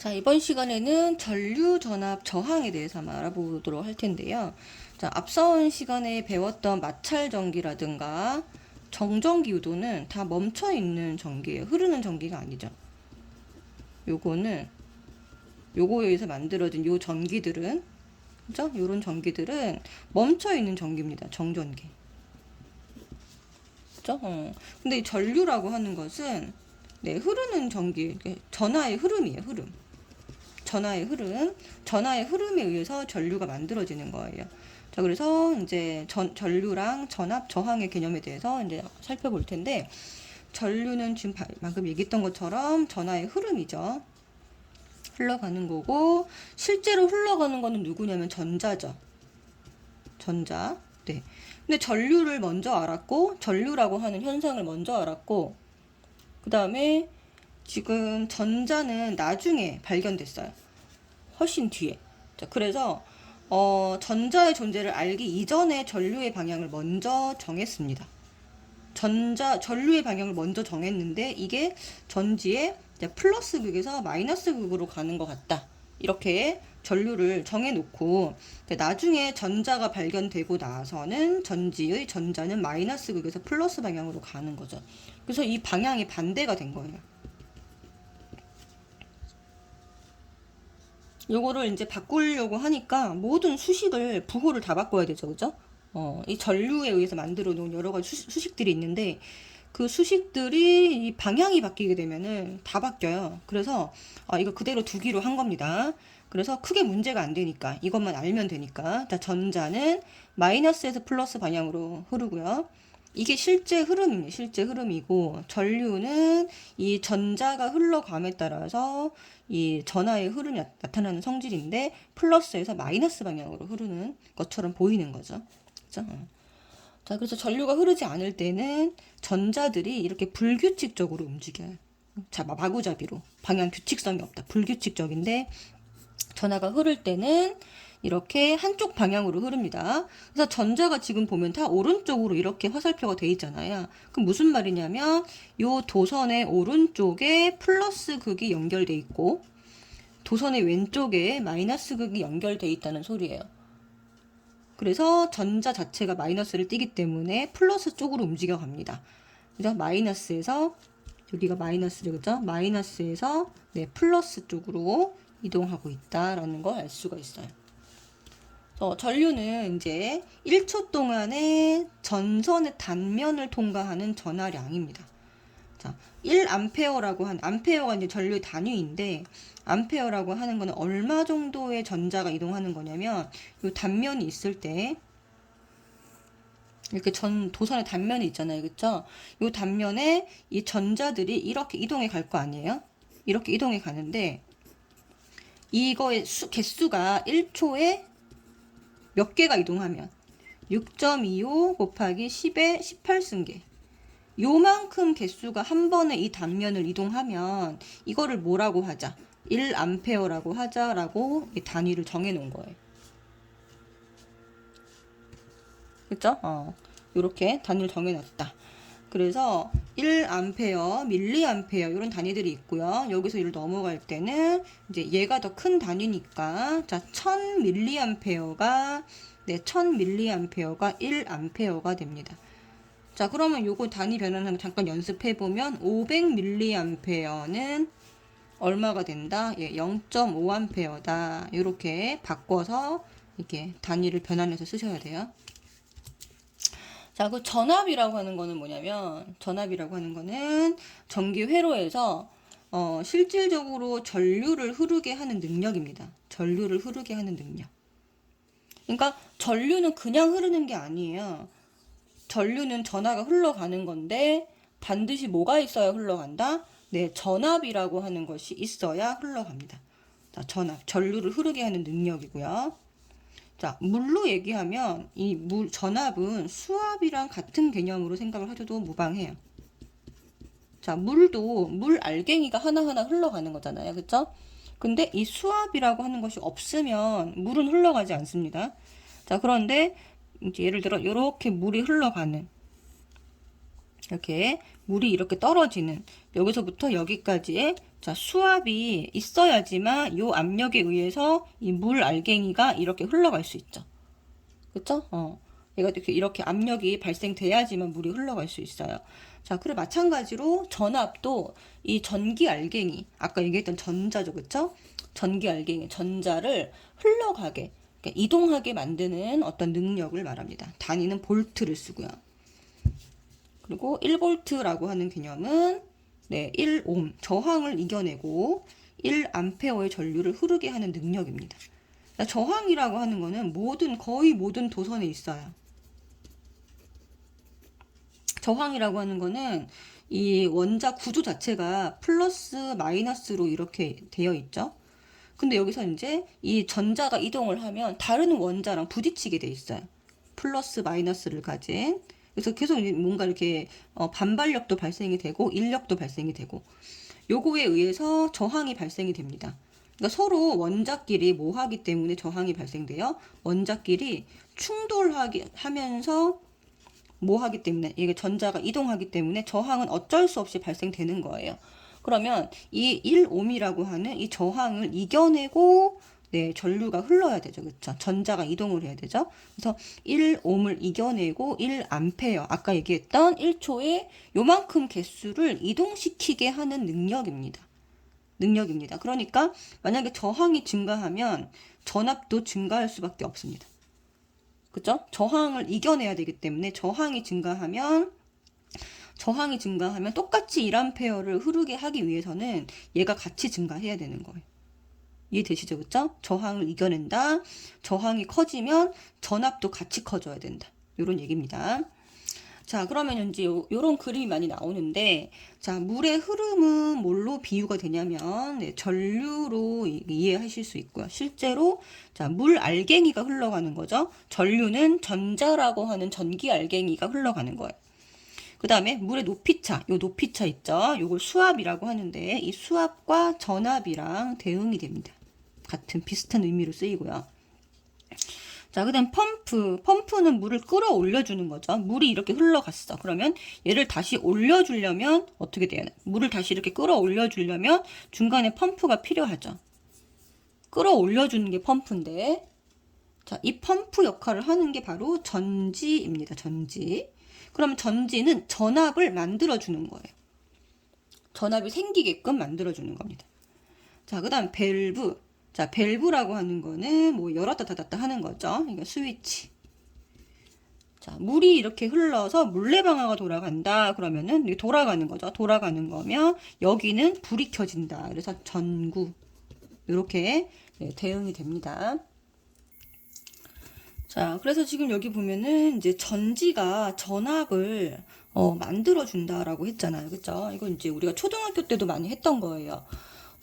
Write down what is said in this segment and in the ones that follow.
자, 이번 시간에는 전류 전압 저항에 대해서 한번 알아보도록 할 텐데요. 자, 앞선 시간에 배웠던 마찰 전기라든가 정전기 유도는 다 멈춰 있는 전기예요. 흐르는 전기가 아니죠. 요거는 요거에 의해서 만들어진 요 전기들은, 그죠? 요런 전기들은 멈춰 있는 전기입니다. 정전기. 그죠? 근데 이 전류라고 하는 것은 네, 흐르는 전기, 전하의 흐름이에요. 흐름. 전하의 흐름에 의해서 전류가 만들어지는 거예요. 자, 그래서 이제 전류랑 전압, 저항의 개념에 대해서 이제 살펴볼 텐데, 전류는 지금 방금 얘기했던 것처럼 전하의 흐름이죠. 흘러가는 거고, 실제로 흘러가는 거는 누구냐면 전자죠. 전자. 네. 근데 전류를 먼저 알았고, 전류라고 하는 현상을 먼저 알았고, 그 다음에 지금 전자는 나중에 발견됐어요. 훨씬 뒤에. 자, 그래서 전자의 존재를 알기 이전에 전류의 방향을 먼저 정했습니다. 전류의 방향을 먼저 정했는데 이게 전지의 플러스 극에서 마이너스 극으로 가는 것 같다. 이렇게 전류를 정해놓고 나중에 전자가 발견되고 나서는 전지의 전자는 마이너스 극에서 플러스 방향으로 가는 거죠. 그래서 이 방향이 반대가 된 거예요. 요거를 이제 바꾸려고 하니까 모든 수식을 부호를 다 바꿔야 되죠, 그죠? 이 전류에 의해서 만들어 놓은 여러 가지 수식들이 있는데 그 수식들이 이 방향이 바뀌게 되면은 다 바뀌어요. 그래서 이거 그대로 두기로 한 겁니다. 그래서 크게 문제가 안 되니까 이것만 알면 되니까. 자, 전자는 마이너스에서 플러스 방향으로 흐르고요. 이게 실제 흐름입니다. 실제 흐름이고 전류는 이 전자가 흘러감에 따라서 이 전하의 흐름이 나타나는 성질인데 플러스에서 마이너스 방향으로 흐르는 것처럼 보이는 거죠. 그렇죠? 자, 그래서 전류가 흐르지 않을 때는 전자들이 이렇게 불규칙적으로 움직여요. 자, 마구잡이로 방향 규칙성이 없다. 불규칙적인데 전하가 흐를 때는 이렇게 한쪽 방향으로 흐릅니다. 그래서 전자가 지금 보면 다 오른쪽으로 이렇게 화살표가 돼 있잖아요. 그럼 무슨 말이냐면 요 도선의 오른쪽에 플러스 극이 연결돼 있고 도선의 왼쪽에 마이너스 극이 연결돼 있다는 소리예요. 그래서 전자 자체가 마이너스를 띠기 때문에 플러스 쪽으로 움직여 갑니다. 그죠? 마이너스에서 여기가 마이너스죠, 그죠? 마이너스에서 네, 플러스 쪽으로 이동하고 있다라는 걸 알 수가 있어요. 전류는 이제 1초 동안에 전선의 단면을 통과하는 전하량입니다. 자, 1암페어라고 한 암페어가 이제 전류의 단위인데 암페어라고 하는 거는 얼마 정도의 전자가 이동하는 거냐면 이 단면이 있을 때 이렇게 도선의 단면이 있잖아요. 그렇죠? 이 단면에 이 전자들이 이렇게 이동해 갈 거 아니에요? 이렇게 이동해 가는데 이거의 개수가 1초에 몇 개가 이동하면 6.25 곱하기 10의 18승계 요만큼 개수가 한 번에 이 단면을 이동하면 이거를 뭐라고 하자 1암페어라고 하자라고 이 단위를 정해 놓은 거예요. 그쵸? 요렇게 단위를 정해 놨다. 그래서 1암페어, 밀리암페어 이런 단위들이 있고요. 여기서 이를 넘어갈 때는 이제 얘가 더 큰 단위니까 자, 1000밀리암페어가 네, 1000밀리암페어가 1암페어가 됩니다. 자, 그러면 요거 단위 변환하는 거 잠깐 연습해 보면 500밀리암페어는 얼마가 된다? 예, 0.5암페어다. 이렇게 바꿔서 이렇게 단위를 변환해서 쓰셔야 돼요. 자, 그 전압이라고 하는 거는 뭐냐면 전압이라고 하는 거는 전기 회로에서 실질적으로 전류를 흐르게 하는 능력입니다. 전류를 흐르게 하는 능력. 그러니까 전류는 그냥 흐르는 게 아니에요. 전류는 전하가 흘러가는 건데 반드시 뭐가 있어야 흘러간다? 네, 전압이라고 하는 것이 있어야 흘러갑니다. 자, 전류를 흐르게 하는 능력이고요. 자, 물로 얘기하면 이 전압은 수압이랑 같은 개념으로 생각을 하셔도 무방해요. 자, 물도 물 알갱이가 하나하나 흘러가는 거잖아요. 그쵸? 근데 이 수압이라고 하는 것이 없으면 물은 흘러가지 않습니다. 자, 그런데 이제 예를 들어 이렇게 물이 흘러가는 이렇게 물이 이렇게 떨어지는 여기서부터 여기까지의 자, 수압이 있어야지만 요 압력에 의해서 이 물 알갱이가 이렇게 흘러갈 수 있죠. 그쵸? 얘가 이렇게 압력이 발생돼야지만 물이 흘러갈 수 있어요. 자, 그리고 마찬가지로 전압도 이 전기 알갱이, 아까 얘기했던 전자죠, 그쵸? 전기 알갱이, 전자를 흘러가게, 그러니까 이동하게 만드는 어떤 능력을 말합니다. 단위는 볼트를 쓰고요. 그리고 1볼트라고 하는 개념은 1옴, 저항을 이겨내고 1암페어의 전류를 흐르게 하는 능력입니다. 저항이라고 하는 거는 거의 모든 도선에 있어요. 저항이라고 하는 거는 이 원자 구조 자체가 플러스 마이너스로 이렇게 되어 있죠. 근데 여기서 이제 이 전자가 이동을 하면 다른 원자랑 부딪히게 돼 있어요. 플러스 마이너스를 가진. 그래서 계속 뭔가 이렇게 반발력도 발생이 되고 인력도 발생이 되고 요거에 의해서 저항이 발생이 됩니다. 그러니까 서로 원자끼리 뭐 하기 때문에 저항이 발생돼요? 원자끼리 충돌하기 하면서 뭐 하기 때문에 이게 전자가 이동하기 때문에 저항은 어쩔 수 없이 발생되는 거예요. 그러면 이 1옴이라고 하는 이 저항을 이겨내고 전류가 흘러야 되죠. 그렇죠? 전자가 이동을 해야 되죠. 그래서 1옴을 이겨내고 1암페어, 아까 얘기했던 1초에 요만큼 개수를 이동시키게 하는 능력입니다. 그러니까 만약에 저항이 증가하면 전압도 증가할 수밖에 없습니다. 그죠? 저항을 이겨내야 되기 때문에 저항이 증가하면 똑같이 1암페어를 흐르게 하기 위해서는 얘가 같이 증가해야 되는 거예요. 이해되시죠? 그쵸? 저항을 이겨낸다. 저항이 커지면 전압도 같이 커져야 된다. 이런 얘기입니다. 자, 그러면 이제 요런 그림이 많이 나오는데, 자, 물의 흐름은 뭘로 비유가 되냐면, 전류로 이해하실 수 있고요. 실제로, 자, 물 알갱이가 흘러가는 거죠. 전류는 전자라고 하는 전기 알갱이가 흘러가는 거예요. 그 다음에 물의 높이차, 요 높이차 있죠. 요걸 수압이라고 하는데, 이 수압과 전압이랑 대응이 됩니다. 같은 비슷한 의미로 쓰이고요. 자, 그 다음 펌프는 물을 끌어올려주는 거죠. 물이 이렇게 흘러갔어. 그러면 얘를 다시 올려주려면 어떻게 돼요? 물을 다시 이렇게 끌어올려주려면 중간에 펌프가 필요하죠. 끌어올려주는 게 펌프인데, 자, 이 펌프 역할을 하는 게 바로 전지입니다. 전지. 그러면 전지는 전압을 만들어주는 거예요. 전압이 생기게끔 만들어주는 겁니다. 자, 그 다음 밸브. 자, 밸브라고 하는 거는 뭐 열었다 닫았다 하는 거죠. 그러니까 스위치. 자, 물이 이렇게 흘러서 물레방아가 돌아간다. 그러면은 돌아가는 거죠. 돌아가는 거면 여기는 불이 켜진다. 그래서 전구. 이렇게 대응이 됩니다. 자, 그래서 지금 여기 보면은 이제 전지가 전압을 만들어준다라고 했잖아요. 그쵸? 이건 이제 우리가 초등학교 때도 많이 했던 거예요.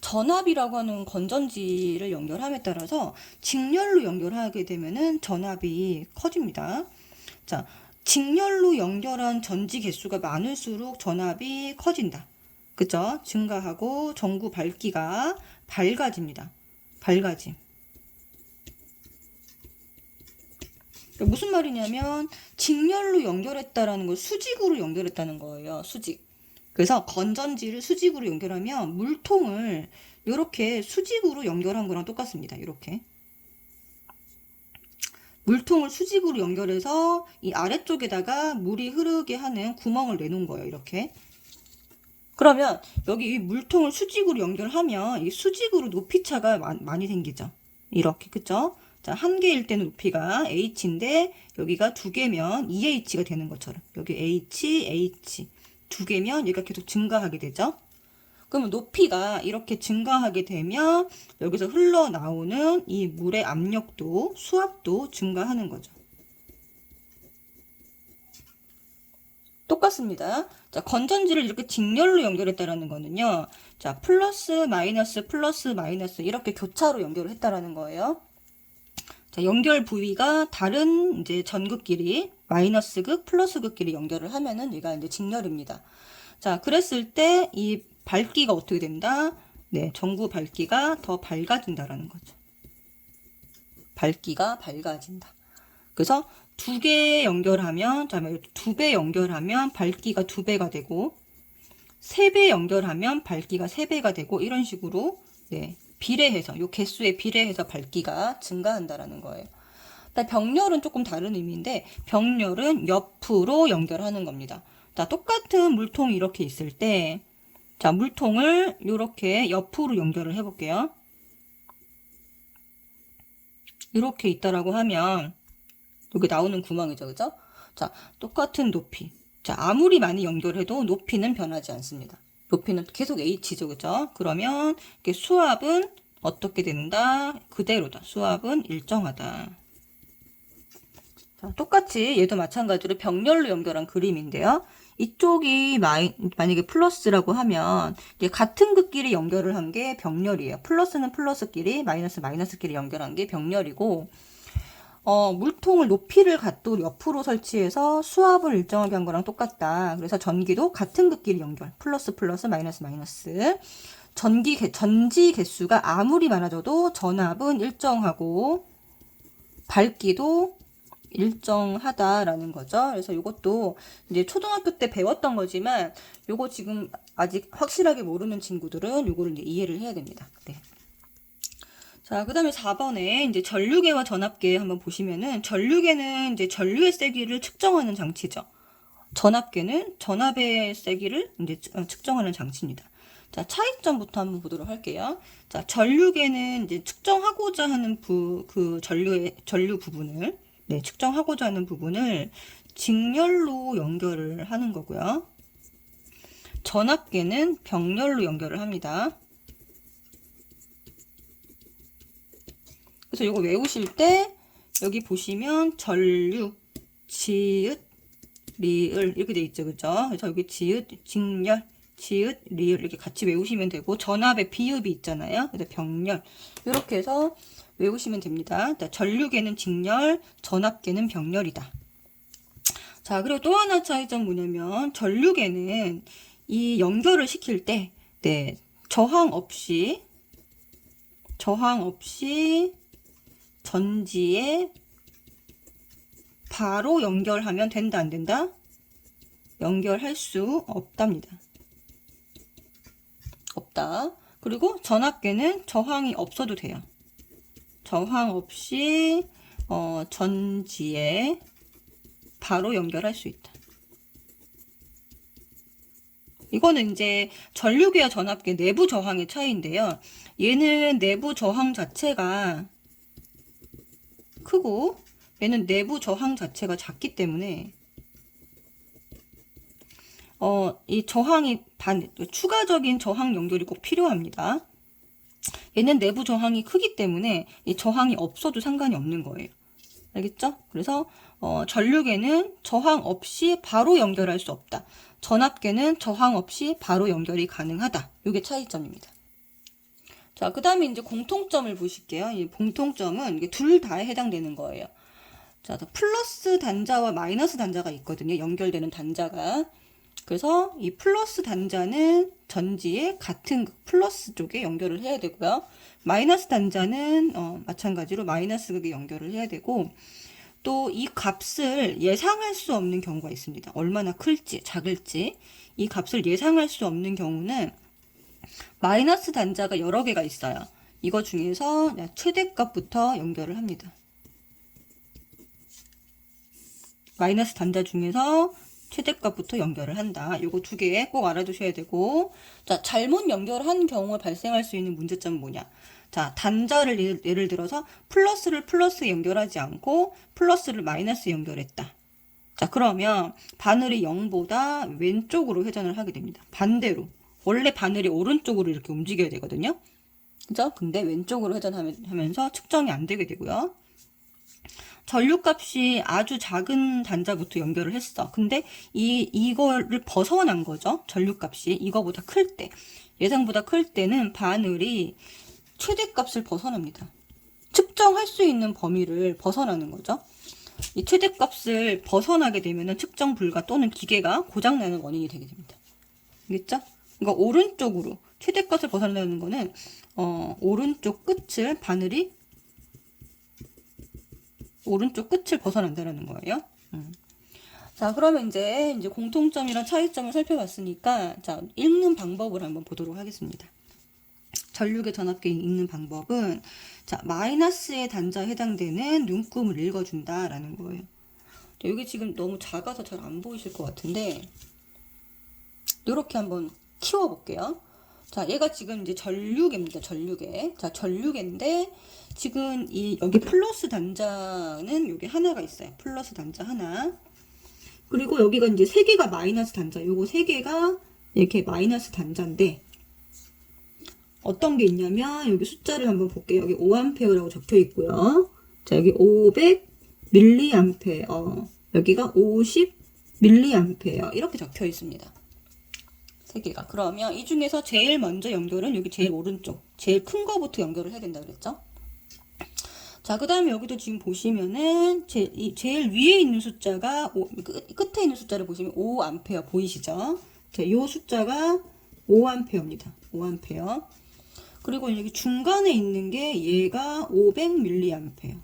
전압이라고 하는 건전지를 연결함에 따라서 직렬로 연결하게 되면은 전압이 커집니다. 자, 직렬로 연결한 전지 개수가 많을수록 전압이 커진다. 그쵸? 증가하고 전구 밝기가 밝아집니다. 밝아짐. 무슨 말이냐면 직렬로 연결했다라는 걸 수직으로 연결했다는 거예요. 수직. 그래서 건전지를 수직으로 연결하면 물통을 이렇게 수직으로 연결한 거랑 똑같습니다. 이렇게. 물통을 수직으로 연결해서 이 아래쪽에다가 물이 흐르게 하는 구멍을 내놓은 거예요. 이렇게. 그러면 여기 물통을 수직으로 연결하면 이 수직으로 높이차가 많이 생기죠. 이렇게. 그쵸? 자, 한 개일 때는 높이가 h인데 여기가 두 개면 2h가 되는 것처럼 여기 h 두 개면 얘가 계속 증가하게 되죠. 그러면 높이가 이렇게 증가하게 되면 여기서 흘러나오는 이 물의 압력도 수압도 증가하는 거죠. 똑같습니다. 자, 건전지를 이렇게 직렬로 연결했다라는 거는요. 자, 플러스 마이너스 이렇게 교차로 연결을 했다라는 거예요. 자, 연결 부위가 다른 이제 전극끼리 마이너스 극, 플러스 극끼리 연결을 하면은 얘가 이제 직렬입니다. 자, 그랬을 때 이 밝기가 어떻게 된다? 네, 전구 밝기가 더 밝아진다라는 거죠. 밝기가 밝아진다. 그래서 두 개 연결하면, 자, 두 배 연결하면 밝기가 2배가 되고, 3배 연결하면 밝기가 3배가 되고 이런 식으로 네, 비례해서 요 개수에 비례해서 밝기가 증가한다라는 거예요. 병렬은 조금 다른 의미인데 병렬은 옆으로 연결하는 겁니다. 자, 똑같은 물통이 이렇게 있을 때 자, 물통을 이렇게 옆으로 연결을 해볼게요. 이렇게 있다라고 하면 여기 나오는 구멍이죠, 그죠? 자, 똑같은 높이. 자, 아무리 많이 연결해도 높이는 변하지 않습니다. 높이는 계속 h죠, 그죠? 그러면 이렇게 수압은 어떻게 된다? 그대로다. 수압은 일정하다. 자, 똑같이 얘도 마찬가지로 병렬로 연결한 그림인데요. 이쪽이 만약에 플러스라고 하면 이제 같은 극끼리 연결을 한 게 병렬이에요. 플러스는 플러스끼리, 마이너스끼리 연결한 게 병렬이고, 물통을 높이를 각도 옆으로 설치해서 수압을 일정하게 한 거랑 똑같다. 그래서 전기도 같은 극끼리 연결. 플러스, 마이너스. 전지 개수가 아무리 많아져도 전압은 일정하고, 밝기도 일정하다라는 거죠. 그래서 이것도 이제 초등학교 때 배웠던 거지만 요거 지금 아직 확실하게 모르는 친구들은 요거를 이제 이해를 해야 됩니다. 네. 자, 그 다음에 4번에 이제 전류계와 전압계 한번 보시면은 전류계는 이제 전류의 세기를 측정하는 장치죠. 전압계는 전압의 세기를 이제 측정하는 장치입니다. 자, 차이점부터 한번 보도록 할게요. 자, 전류계는 이제 측정하고자 하는 전류 부분을 네, 측정하고자 하는 부분을 직렬로 연결을 하는 거고요. 전압계는 병렬로 연결을 합니다. 그래서 이거 외우실 때 여기 보시면 전류, 지읒, 리을 이렇게 돼 있죠, 그죠? 그래서 여기 지읒, 직렬, 지읒, 리을 이렇게 같이 외우시면 되고 전압의 비읍이 있잖아요. 그래서 병렬 이렇게 해서 외우시면 됩니다. 전류계는 직렬, 전압계는 병렬이다. 자, 그리고 또 하나 차이점 뭐냐면 전류계는 이 연결을 시킬 때 네, 저항 없이 전지에 바로 연결하면 된다, 안 된다? 연결할 수 없답니다. 없다. 그리고 전압계는 저항이 없어도 돼요. 저항 없이 전지에 바로 연결할 수 있다. 이거는 이제 전류계와 전압계 내부 저항의 차이인데요. 얘는 내부 저항 자체가 크고 얘는 내부 저항 자체가 작기 때문에 이 저항이 추가적인 저항 연결이 꼭 필요합니다. 얘는 내부 저항이 크기 때문에 이 저항이 없어도 상관이 없는 거예요. 알겠죠? 그래서 전류계는 저항 없이 바로 연결할 수 없다. 전압계는 저항 없이 바로 연결이 가능하다. 이게 차이점입니다. 자, 그 다음에 이제 공통점을 보실게요. 이 공통점은 이게 둘 다에 해당되는 거예요. 자, 플러스 단자와 마이너스 단자가 있거든요. 연결되는 단자가. 그래서 이 플러스 단자는 전지의 같은 플러스 쪽에 연결을 해야 되고요. 마이너스 단자는 마찬가지로 마이너스 극에 연결을 해야 되고 또 이 값을 예상할 수 없는 경우가 있습니다. 얼마나 클지 작을지 이 값을 예상할 수 없는 경우는 마이너스 단자가 여러 개가 있어요. 이거 중에서 최대값부터 연결을 합니다. 마이너스 단자 중에서 최대값부터 연결을 한다. 요거 두 개 꼭 알아두셔야 되고, 자, 잘못 연결한 경우에 발생할 수 있는 문제점은 뭐냐? 자, 단자를 예를 들어서 플러스를 플러스에 연결하지 않고 플러스를 마이너스에 연결했다. 자, 그러면 바늘이 0보다 왼쪽으로 회전을 하게 됩니다. 반대로. 원래 바늘이 오른쪽으로 이렇게 움직여야 되거든요. 그죠? 근데 왼쪽으로 회전하면서 측정이 안 되게 되고요. 전류값이 아주 작은 단자부터 연결을 했어. 근데 이거를 벗어난 거죠. 전류값이 이거보다 클 때, 예상보다 클 때는 바늘이 최대값을 벗어납니다. 측정할 수 있는 범위를 벗어나는 거죠. 이 최대값을 벗어나게 되면 측정 불가 또는 기계가 고장나는 원인이 되게 됩니다. 알겠죠? 그러니까 오른쪽으로 최대값을 벗어나는 거는 오른쪽 끝을 바늘이 오른쪽 끝을 벗어난다는 거예요. 자, 그러면 이제 공통점이랑 차이점을 살펴봤으니까, 자, 읽는 방법을 한번 보도록 하겠습니다. 전류계 전압계 읽는 방법은, 자, 마이너스의 단자에 해당되는 눈금을 읽어준다라는 거예요. 자, 여기 지금 너무 작아서 잘 안 보이실 것 같은데, 이렇게 한번 키워볼게요. 자, 얘가 지금 이제 전류계입니다. 전류계. 자, 전류계인데, 지금 여기 플러스 단자는 여기 하나가 있어요. 플러스 단자 하나. 그리고 여기가 이제 3개가 마이너스 단자. 요거 3개가 이렇게 마이너스 단자인데, 어떤 게 있냐면, 여기 숫자를 한번 볼게요. 여기 5A라고 적혀 있고요. 자, 여기 500mA. 여기가 50mA. 이렇게 적혀 있습니다. 3개가. 그러면 이 중에서 제일 먼저 연결은 여기 제일 오른쪽, 제일 큰 거부터 연결을 해야 된다 그랬죠? 자, 그 다음에 여기도 지금 보시면은 제일 위에 있는 숫자가 끝에 있는 숫자를 보시면 5A 보이시죠? 자, 이 숫자가 5A입니다. 5A. 그리고 여기 중간에 있는 게 얘가 500mA.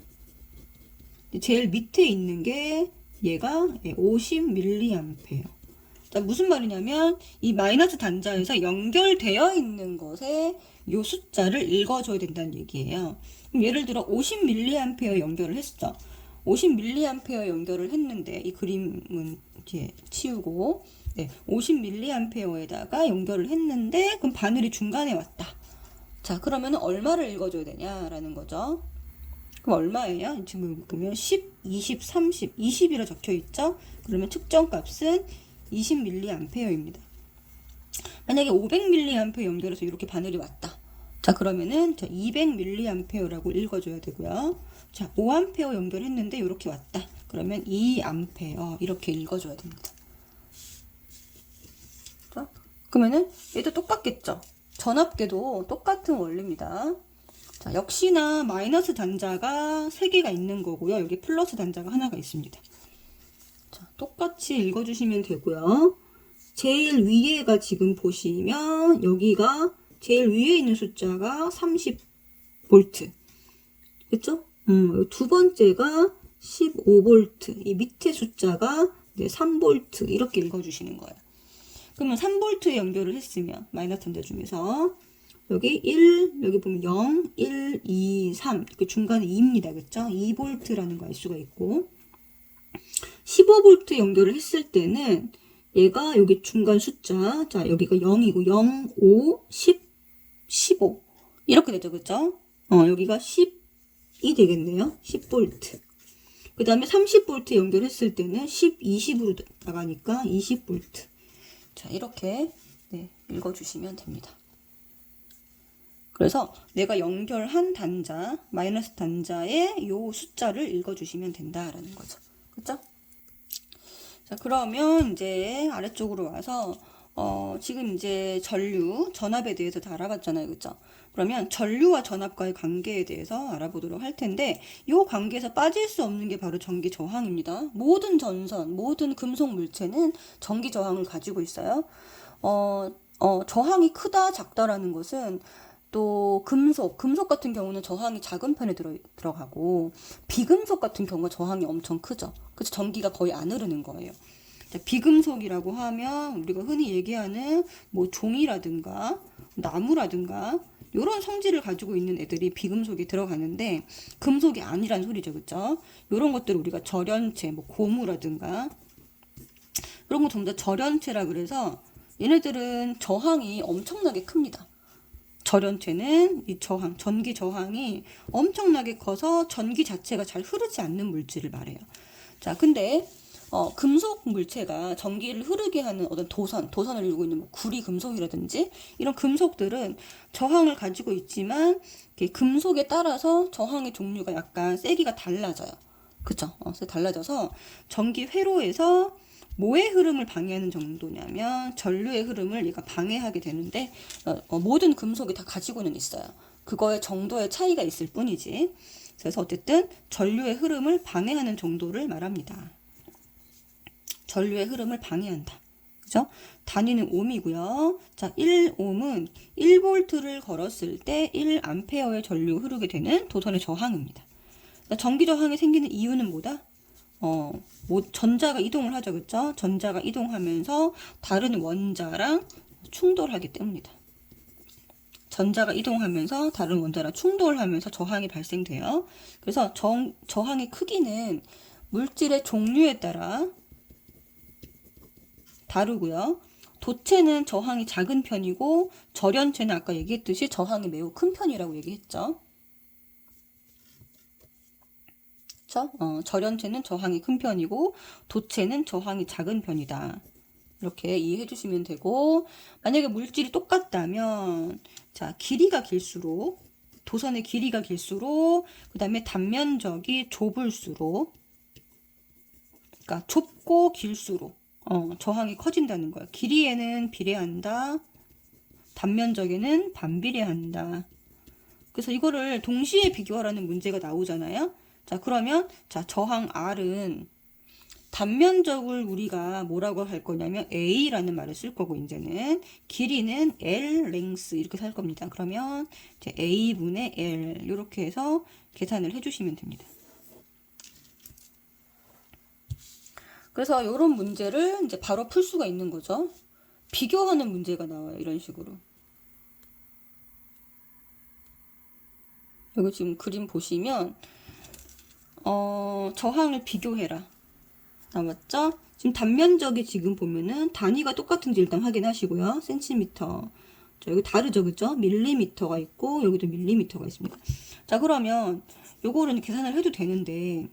제일 밑에 있는 게 얘가 50mA. 자, 무슨 말이냐면 이 마이너스 단자에서 연결되어 있는 것에 이 숫자를 읽어줘야 된다는 얘기예요. 그럼 예를 들어 50mA 연결을 했어. 50mA 연결을 했는데 이 그림은 이제 치우고 50mA에다가 연결을 했는데 그럼 바늘이 중간에 왔다. 자, 그러면 얼마를 읽어줘야 되냐라는 거죠. 그럼 얼마예요? 지금 보면 10, 20, 30, 20이라 적혀 있죠? 그러면 측정 값은 20mA입니다. 만약에 500mA 연결해서 이렇게 바늘이 왔다. 자, 그러면은 200mA라고 읽어줘야 되고요. 자, 5A 연결했는데 이렇게 왔다. 그러면 2A 이렇게 읽어줘야 됩니다. 자, 그러면은 얘도 똑같겠죠? 전압계도 똑같은 원리입니다. 자, 역시나 마이너스 단자가 3개가 있는 거고요. 여기 플러스 단자가 하나가 있습니다. 자, 똑같이 읽어주시면 되고요. 제일 위에가 지금 보시면 여기가 제일 위에 있는 숫자가 30V. 그쵸? 두 번째가 15V. 이 밑에 숫자가 3V. 이렇게 읽어주시는 거예요. 그러면 3V에 연결을 했으면 마이너스 단자 중에서 여기 1, 여기 보면 0, 1, 2, 3 그 중간에 2입니다. 그쵸? 2V라는 거 알 수가 있고 15V 연결을 했을 때는 얘가 여기 중간 숫자 자 여기가 0이고 0, 5, 10, 15 이렇게 되죠. 그쵸? 여기가 10이 되겠네요. 10V 그 다음에 30V 연결했을 때는 10, 20으로 나가니까 20V 자, 이렇게 읽어주시면 됩니다. 그래서 내가 연결한 단자, 마이너스 단자의 요 숫자를 읽어주시면 된다라는 거죠. 그쵸? 자, 그러면 이제 아래쪽으로 와서 지금 이제 전류, 전압에 대해서 다 알아봤잖아요. 그쵸? 그러면 전류와 전압과의 관계에 대해서 알아보도록 할 텐데 이 관계에서 빠질 수 없는 게 바로 전기 저항입니다. 모든 전선, 모든 금속 물체는 전기 저항을 가지고 있어요. 저항이 크다, 작다라는 것은 또 금속 같은 경우는 저항이 작은 편에 들어가고 비금속 같은 경우가 저항이 엄청 크죠. 그래서 전기가 거의 안 흐르는 거예요. 비금속이라고 하면 우리가 흔히 얘기하는 뭐 종이라든가 나무라든가 이런 성질을 가지고 있는 애들이 비금속에 들어가는데 금속이 아니란 소리죠. 그쵸? 이런 것들을 우리가 절연체, 뭐 고무라든가 이런 거 전부 다 절연체라 그래서 얘네들은 저항이 엄청나게 큽니다. 절연체는 이 저항, 전기 저항이 엄청나게 커서 전기 자체가 잘 흐르지 않는 물질을 말해요. 자, 근데 금속 물체가 전기를 흐르게 하는 어떤 도선을 이루고 있는 뭐 구리 금속이라든지 이런 금속들은 저항을 가지고 있지만 금속에 따라서 저항의 종류가 약간 세기가 달라져요. 그쵸? 달라져서 전기 회로에서 뭐의 흐름을 방해하는 정도냐면 전류의 흐름을 얘가 방해하게 되는데 모든 금속이 다 가지고는 있어요. 그거의 정도의 차이가 있을 뿐이지. 그래서 어쨌든 전류의 흐름을 방해하는 정도를 말합니다. 전류의 흐름을 방해한다. 그죠? 단위는 옴이고요. 자, 1옴은 1V를 걸었을 때 1A의 전류 흐르게 되는 도선의 저항입니다. 전기 저항이 생기는 이유는 뭐다? 전자가 이동을 하죠. 그쵸? 전자가 이동하면서 다른 원자랑 충돌하기 때문이다. 전자가 이동하면서 다른 원자랑 충돌하면서 저항이 발생돼요. 그래서 저항의 크기는 물질의 종류에 따라 다르고요. 도체는 저항이 작은 편이고 절연체는 아까 얘기했듯이 저항이 매우 큰 편이라고 얘기했죠. 그쵸? 절연체는 저항이 큰 편이고 도체는 저항이 작은 편이다. 이렇게 이해해 주시면 되고, 만약에 물질이 똑같다면 자, 길이가 길수록, 도선의 길이가 길수록, 그 다음에 단면적이 좁을수록, 그러니까 좁고 길수록 저항이 커진다는 거예요. 길이에는 비례한다, 단면적에는 반비례한다. 그래서 이거를 동시에 비교하라는 문제가 나오잖아요. 자, 그러면 자, 저항 R은 단면적을 우리가 뭐라고 할 거냐면 A라는 말을 쓸 거고, 이제는 길이는 L 랭스 이렇게 살 겁니다. 그러면 이제 A분의 L 이렇게 해서 계산을 해주시면 됩니다. 그래서 이런 문제를 이제 바로 풀 수가 있는 거죠. 비교하는 문제가 나와요. 이런 식으로. 여기 지금 그림 보시면 저항을 비교해라 나왔죠? 지금 단면적이 지금 보면은 단위가 똑같은지 일단 확인하시고요. 센티미터. 자, 여기 다르죠, 그죠? 밀리미터가 있고 여기도 밀리미터가 있습니다. 자, 그러면 요거를 계산을 해도 되는데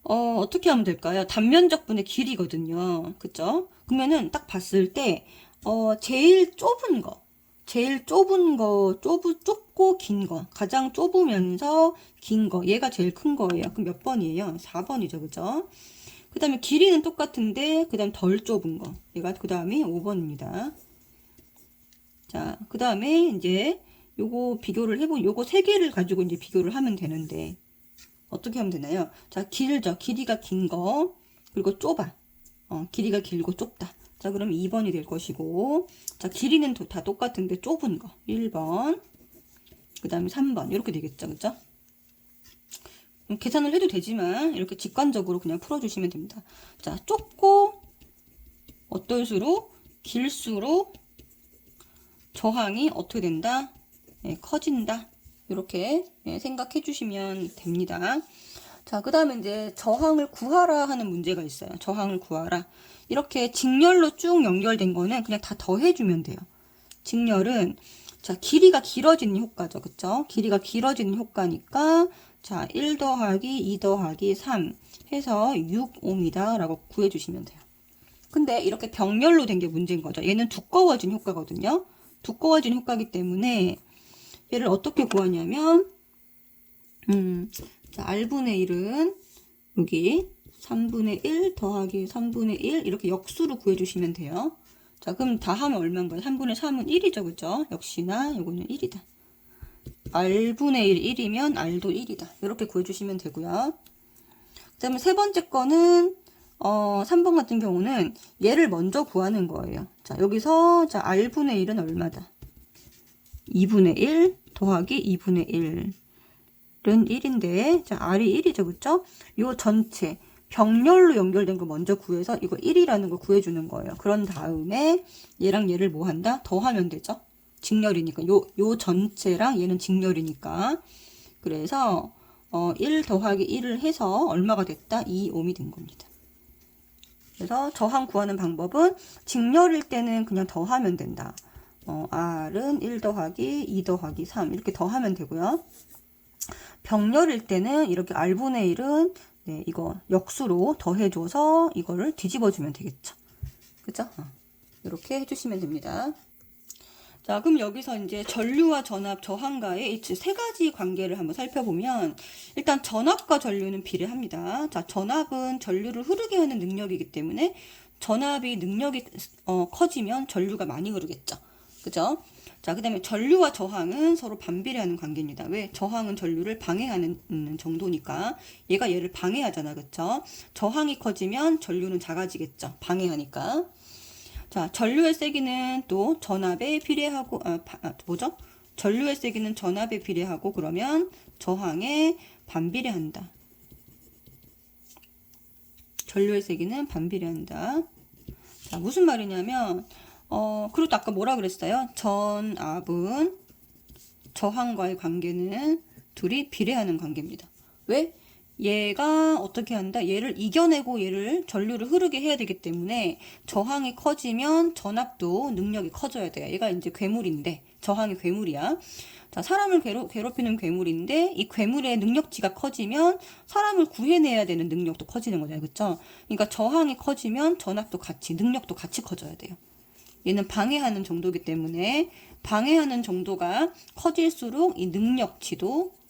어떻게 하면 될까요? 단면적분의 길이거든요. 그죠? 그러면은 딱 봤을 때 제일 좁은 거, 좁고 긴 거, 가장 좁으면서 긴 거, 얘가 제일 큰 거예요. 그럼 몇 번이에요? 4번이죠, 그죠? 그 다음에 길이는 똑같은데, 그 다음 덜 좁은 거, 얘가 그 다음에 5번입니다. 자, 그 다음에 이제 요거 비교를 해보면, 요거 세 개를 가지고 이제 비교를 하면 되는데, 어떻게 하면 되나요? 자, 길죠. 길이가 긴 거, 그리고 좁아. 길이가 길고 좁다. 자, 그럼 2번이 될 것이고, 자, 길이는 다 똑같은데 좁은 거 1번, 그 다음에 3번 이렇게 되겠죠, 그죠? 계산을 해도 되지만 이렇게 직관적으로 그냥 풀어주시면 됩니다. 자, 좁고 어떨수록 길수록 저항이 어떻게 된다? 네, 커진다. 이렇게 생각해 주시면 됩니다. 자, 그 다음에 이제 저항을 구하라 하는 문제가 있어요. 저항을 구하라. 이렇게 직렬로 쭉 연결된 거는 그냥 다 더해주면 돼요. 직렬은 자, 길이가 길어지는 효과죠. 그쵸? 길이가 길어지는 효과니까 자, 1 더하기 2 더하기 3 해서 6옴이다 라고 구해주시면 돼요. 근데 이렇게 병렬로 된 게 문제인 거죠. 얘는 두꺼워진 효과거든요. 두꺼워진 효과이기 때문에 얘를 어떻게 구하냐면 자, R분의 1은 여기 3분의 1 더하기 3분의 1 이렇게 역수로 구해주시면 돼요. 자, 그럼 다 하면 얼마인가요? 3분의 3은 1이죠. 그죠? 역시나 요거는 1이다. R분의 1 1이면 R도 1이다. 이렇게 구해주시면 되고요. 그 다음에 세 번째 거는 3번 같은 경우는 얘를 먼저 구하는 거예요. 자, 여기서 자, R분의 1은 얼마다? 2분의 1 더하기 2분의 1은 1인데 자, R이 1이죠. 그쵸? 요 전체 병렬로 연결된 거 먼저 구해서 이거 1이라는 거 구해주는 거예요. 그런 다음에 얘랑 얘를 뭐 한다? 더하면 되죠. 직렬이니까 요 전체랑 얘는 직렬이니까 그래서 1 더하기 1을 해서 얼마가 됐다? 2옴이 된 겁니다. 그래서 저항 구하는 방법은 직렬일 때는 그냥 더하면 된다. R은 1 더하기 2 더하기 3 이렇게 더하면 되고요. 병렬일 때는 이렇게 R분의 1은 네, 이거 역수로 더해줘서 이거를 뒤집어주면 되겠죠. 그죠? 이렇게 해주시면 됩니다. 자, 그럼 여기서 이제 전류와 전압, 저항과의 이 세 가지 관계를 한번 살펴보면 일단 전압과 전류는 비례합니다. 자, 전압은 전류를 흐르게 하는 능력이기 때문에 전압이 능력이 커지면 전류가 많이 흐르겠죠. 그죠? 자, 그 다음에 전류와 저항은 서로 반비례하는 관계입니다. 왜? 저항은 전류를 방해하는 정도니까 얘가 얘를 방해하잖아. 그쵸? 저항이 커지면 전류는 작아지겠죠. 방해하니까. 자, 전류의 세기는 또 전압에 비례하고 뭐죠? 전류의 세기는 전압에 비례하고 그러면 저항에 반비례한다. 전류의 세기는 반비례한다. 자, 무슨 말이냐면 그리고 또 아까 뭐라 그랬어요? 전압은 저항과의 관계는 둘이 비례하는 관계입니다. 왜? 얘가 어떻게 한다? 얘를 이겨내고 얘를 전류를 흐르게 해야 되기 때문에 저항이 커지면 전압도 능력이 커져야 돼요. 얘가 이제 괴물인데 저항이 괴물이야. 자, 사람을 괴롭히는 괴물인데 이 괴물의 능력치가 커지면 사람을 구해내야 되는 능력도 커지는 거잖아요. 그렇죠? 그러니까 저항이 커지면 전압도 같이 능력도 같이 커져야 돼요. 얘는 방해하는 정도이기 때문에 방해하는 정도가 커질수록 이 능력치도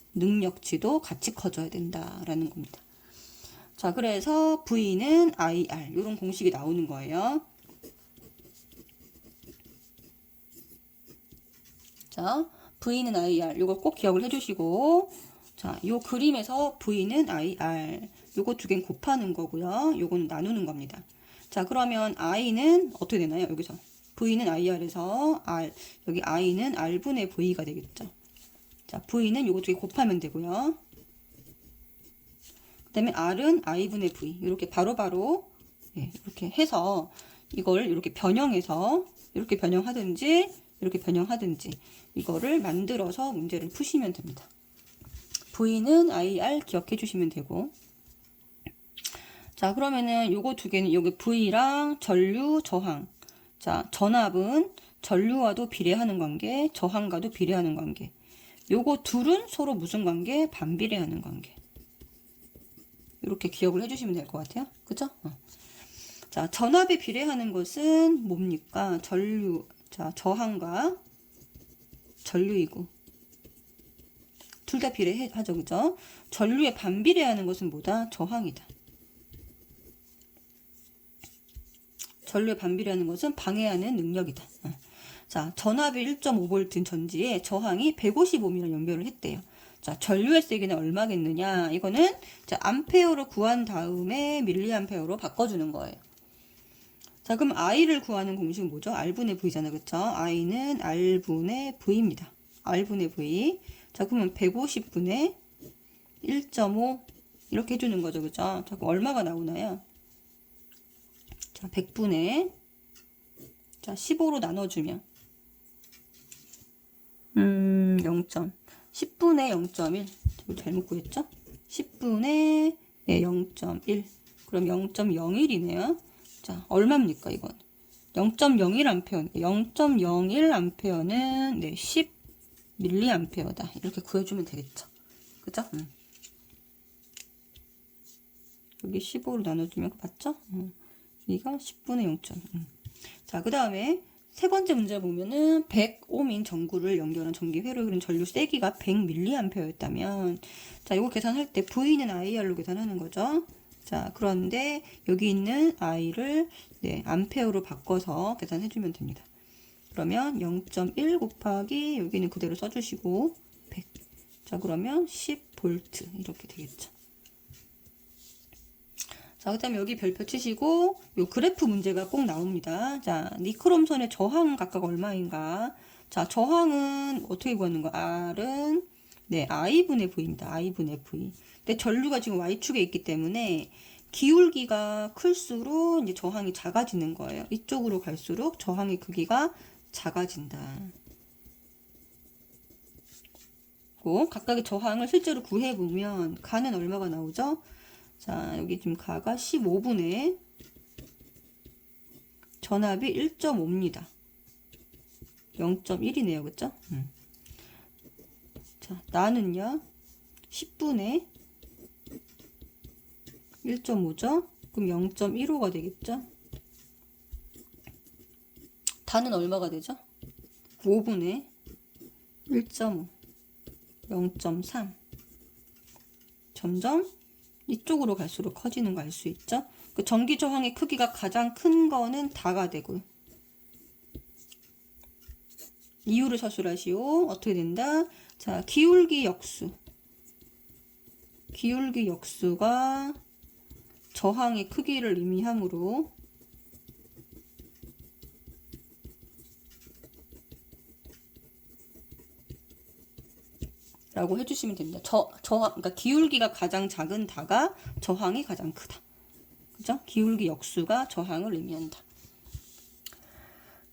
같이 커져야 된다라는 겁니다. 자, 그래서 V는 IR 이런 공식이 나오는 거예요. 자, V는 IR 이거 꼭 기억을 해주시고, 자, 요 그림에서 V는 IR 요거 두 개는 곱하는 거고요. 요거는 나누는 겁니다. 자, 그러면 I는 어떻게 되나요? 여기서 V는 IR에서 R, 여기 I는 R분의 V가 되겠죠. 자, V는 요거 두 개 곱하면 되고요. 그 다음에 R은 I분의 V. 이렇게 바로바로 이렇게 해서 이걸 이렇게 변형해서 이렇게 변형하든지 이렇게 변형하든지 이거를 만들어서 문제를 푸시면 됩니다. V는 IR 기억해 주시면 되고, 자, 그러면은 요거 두 개는 여기 V랑 전류, 저항. 자, 전압은 전류와도 비례하는 관계, 저항과도 비례하는 관계. 요거 둘은 서로 무슨 관계? 반비례하는 관계. 이렇게 기억을 해주시면 될 것 같아요. 그죠? 자, 전압에 비례하는 것은 뭡니까? 전류, 자, 저항과 전류이고. 둘 다 비례하죠. 그죠? 전류에 반비례하는 것은 뭐다? 저항이다. 전류에 반비례하는 것은 방해하는 능력이다. 자, 전압이 1.5V인 전지에 저항이 155m를 연결을 했대요. 자, 전류의 세기는 얼마겠느냐? 이거는 자, 암페어로 구한 다음에 밀리암페어로 바꿔주는 거예요. 자, 그럼 I를 구하는 공식은 뭐죠? R분의 V잖아요. 그쵸? I는 R분의 V입니다. R분의 V. 자, 그러면 150분의 1.5 이렇게 해주는 거죠. 그죠? 자, 그럼 얼마가 나오나요? 자, 100분의 자, 15로 나눠주면 0. 10분의 0.1 이거 잘못 구했죠? 10분의 0.1 그럼 0.01이네요. 자, 얼마입니까 이건? 0.01A 0.01A는 네, 10mA다 이렇게 구해주면 되겠죠. 그죠? 여기 15로 나눠주면 맞죠? 여기가 10분의 0.1 자, 그 다음에 세 번째 문제 보면은 100옴인 전구를 연결한 전기회로에 흐른 전류 세기가 100mA였다면 자, 이거 계산할 때 V는 IR로 계산하는 거죠. 자, 그런데 여기 있는 I를 네, 암페어로 바꿔서 계산해주면 됩니다. 그러면 0.1 곱하기 여기는 그대로 써주시고 100. 자, 그러면 10V 이렇게 되겠죠. 자, 그 다음에 여기 별표 치시고 요 그래프 문제가 꼭 나옵니다. 자, 니크롬선의 저항 각각 얼마인가? 자, 저항은 어떻게 구하는 거? R은 네, I분의 V입니다. I분의 V. 근데 전류가 지금 Y축에 있기 때문에 기울기가 클수록 이제 저항이 작아지는 거예요. 이쪽으로 갈수록 저항의 크기가 작아진다. 각각의 저항을 실제로 구해보면 가는 얼마가 나오죠? 자, 여기 지금 가가 15분의 전압이 1.5입니다. 0.1이네요. 그쵸? 자, 나는요. 10분의 1.5죠? 그럼 0.15가 되겠죠? 다는 얼마가 되죠? 5분의 1.5 0.3 점점 이쪽으로 갈수록 커지는 거 알 수 있죠? 그 전기 저항의 크기가 가장 큰 거는 다가 되고요. 이유를 서술하시오. 어떻게 된다? 자, 기울기 역수가 저항의 크기를 의미하므로 라고 해주시면 됩니다. 저항, 그러니까 기울기가 가장 작은 다가 저항이 가장 크다. 그죠? 기울기 역수가 저항을 의미한다.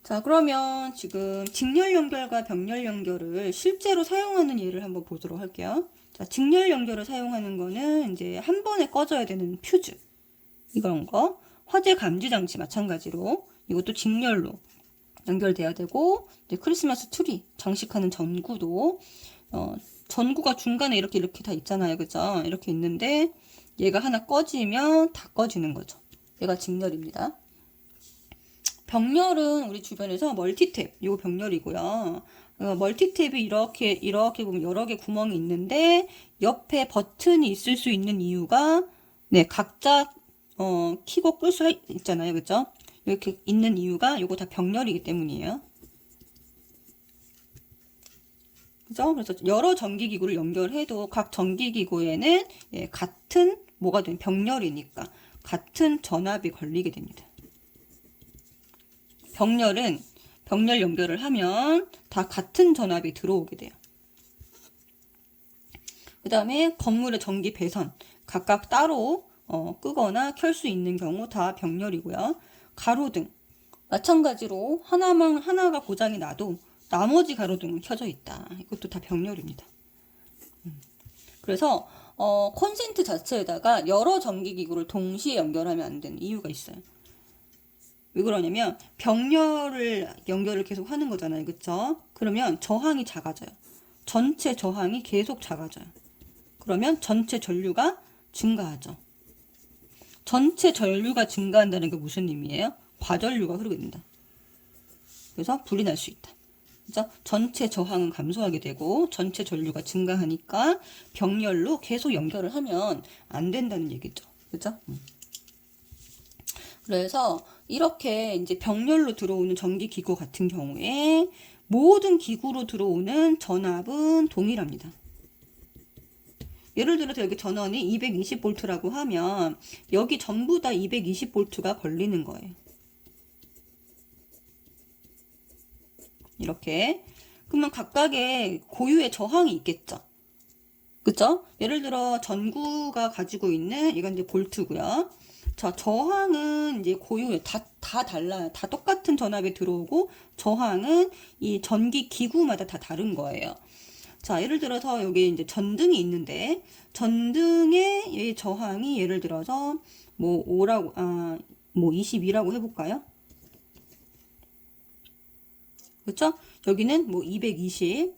자, 그러면 지금 직렬 연결과 병렬 연결을 실제로 사용하는 예를 한번 보도록 할게요. 자, 직렬 연결을 사용하는 거는 이제 한 번에 꺼져야 되는 퓨즈. 이런 거. 화재 감지 장치 마찬가지로 이것도 직렬로 연결돼야 되고, 이제 크리스마스 트리 장식하는 전구도, 전구가 중간에 이렇게 다 있잖아요. 그죠? 이렇게 있는데, 얘가 하나 꺼지면 다 꺼지는 거죠. 얘가 직렬입니다. 병렬은 우리 주변에서 멀티탭, 이거 병렬이고요. 멀티탭이 이렇게 보면 여러 개 구멍이 있는데, 옆에 버튼이 있을 수 있는 이유가, 네, 각자, 키고 끌 수 있잖아요. 그죠? 이렇게 있는 이유가 요거 다 병렬이기 때문이에요. 그죠? 그래서 여러 전기기구를 연결해도 각 전기기구에는 같은 뭐가 된 병렬이니까 같은 전압이 걸리게 됩니다. 병렬은 병렬 연결을 하면 다 같은 전압이 들어오게 돼요. 그 다음에 건물의 전기 배선 각각 따로 끄거나 켤 수 있는 경우 다 병렬이고요. 가로등 마찬가지로 하나가 고장이 나도 나머지 가로등은 켜져 있다. 이것도 다 병렬입니다. 그래서 콘센트 자체에다가 여러 전기기구를 동시에 연결하면 안 되는 이유가 있어요. 왜 그러냐면 병렬을 연결을 계속 하는 거잖아요. 그쵸? 그러면 저항이 작아져요. 전체 저항이 계속 작아져요. 그러면 전체 전류가 증가하죠. 전체 전류가 증가한다는 게 무슨 의미예요? 과전류가 흐르게 된다. 그래서 불이 날 수 있다. 그죠? 전체 저항은 감소하게 되고 전체 전류가 증가하니까 병렬로 계속 연결을 하면 안 된다는 얘기죠. 그죠? 그래서 이렇게 이제 병렬로 들어오는 전기기구 같은 경우에 모든 기구로 들어오는 전압은 동일합니다. 예를 들어서 여기 전원이 220V라고 하면 여기 전부 다 220V가 걸리는 거예요. 이렇게. 그러면 각각의 고유의 저항이 있겠죠. 그쵸? 예를 들어 전구가 가지고 있는 이건 이제 볼트고요. 자, 저항은 이제 고유의 다 달라요. 다 똑같은 전압이 들어오고 저항은 이 전기 기구마다 다 다른 거예요. 자, 예를 들어서 여기 이제 전등이 있는데 전등의 이 저항이 예를 들어서 뭐 5라고 뭐 22라고 해볼까요? 그렇죠? 여기는 뭐 220,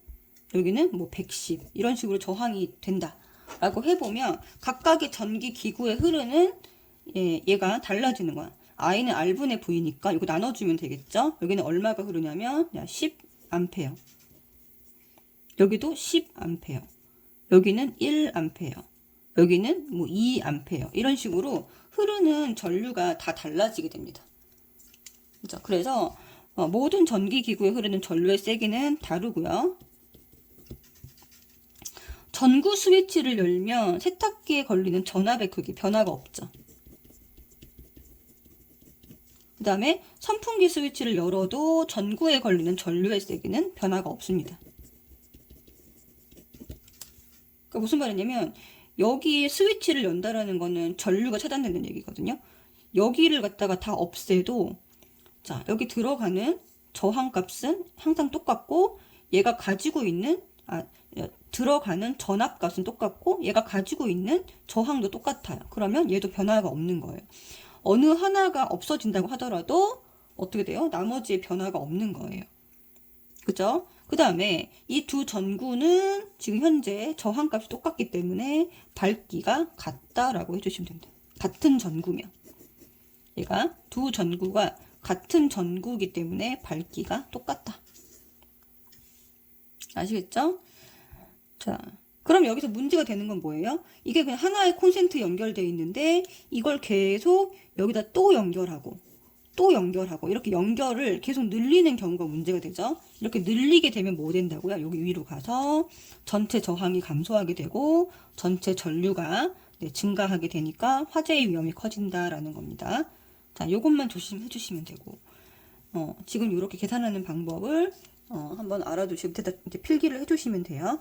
여기는 뭐 110 이런 식으로 저항이 된다라고 해보면 각각의 전기 기구에 흐르는 얘가 달라지는 거야. I는 R분의 V니까 이거 나눠주면 되겠죠? 여기는 얼마가 흐르냐면 10A, 여기도 10A, 여기는 1A, 여기는 뭐 2A 이런 식으로 흐르는 전류가 다 달라지게 됩니다. 그죠? 그래서 모든 전기기구에 흐르는 전류의 세기는 다르고요. 전구 스위치를 열면 세탁기에 걸리는 전압의 크기 변화가 없죠. 그 다음에 선풍기 스위치를 열어도 전구에 걸리는 전류의 세기는 변화가 없습니다. 그러니까 무슨 말이냐면 여기 스위치를 연다라는 거는 전류가 차단되는 얘기거든요. 여기를 갖다가 다 없애도 자, 여기 들어가는 저항값은 항상 똑같고 얘가 가지고 있는 들어가는 전압값은 똑같고 얘가 가지고 있는 저항도 똑같아요. 그러면 얘도 변화가 없는 거예요. 어느 하나가 없어진다고 하더라도 어떻게 돼요? 나머지의 변화가 없는 거예요. 그죠? 그 다음에 이 두 전구는 지금 현재 저항값이 똑같기 때문에 밝기가 같다라고 해주시면 됩니다. 같은 전구면 얘가 두 전구가 같은 전구이기 때문에 밝기가 똑같다. 아시겠죠? 자, 그럼 여기서 문제가 되는 건 뭐예요? 이게 그냥 하나의 콘센트 연결되어 있는데 이걸 계속 여기다 또 연결하고 이렇게 연결을 계속 늘리는 경우가 문제가 되죠. 이렇게 늘리게 되면 뭐 된다고요? 여기 위로 가서 전체 저항이 감소하게 되고 전체 전류가 증가하게 되니까 화재의 위험이 커진다라는 겁니다. 자, 요것만 조심해 주시면 되고 지금 이렇게 계산하는 방법을 한번 알아두시고 밑에다 이제 필기를 해 주시면 돼요.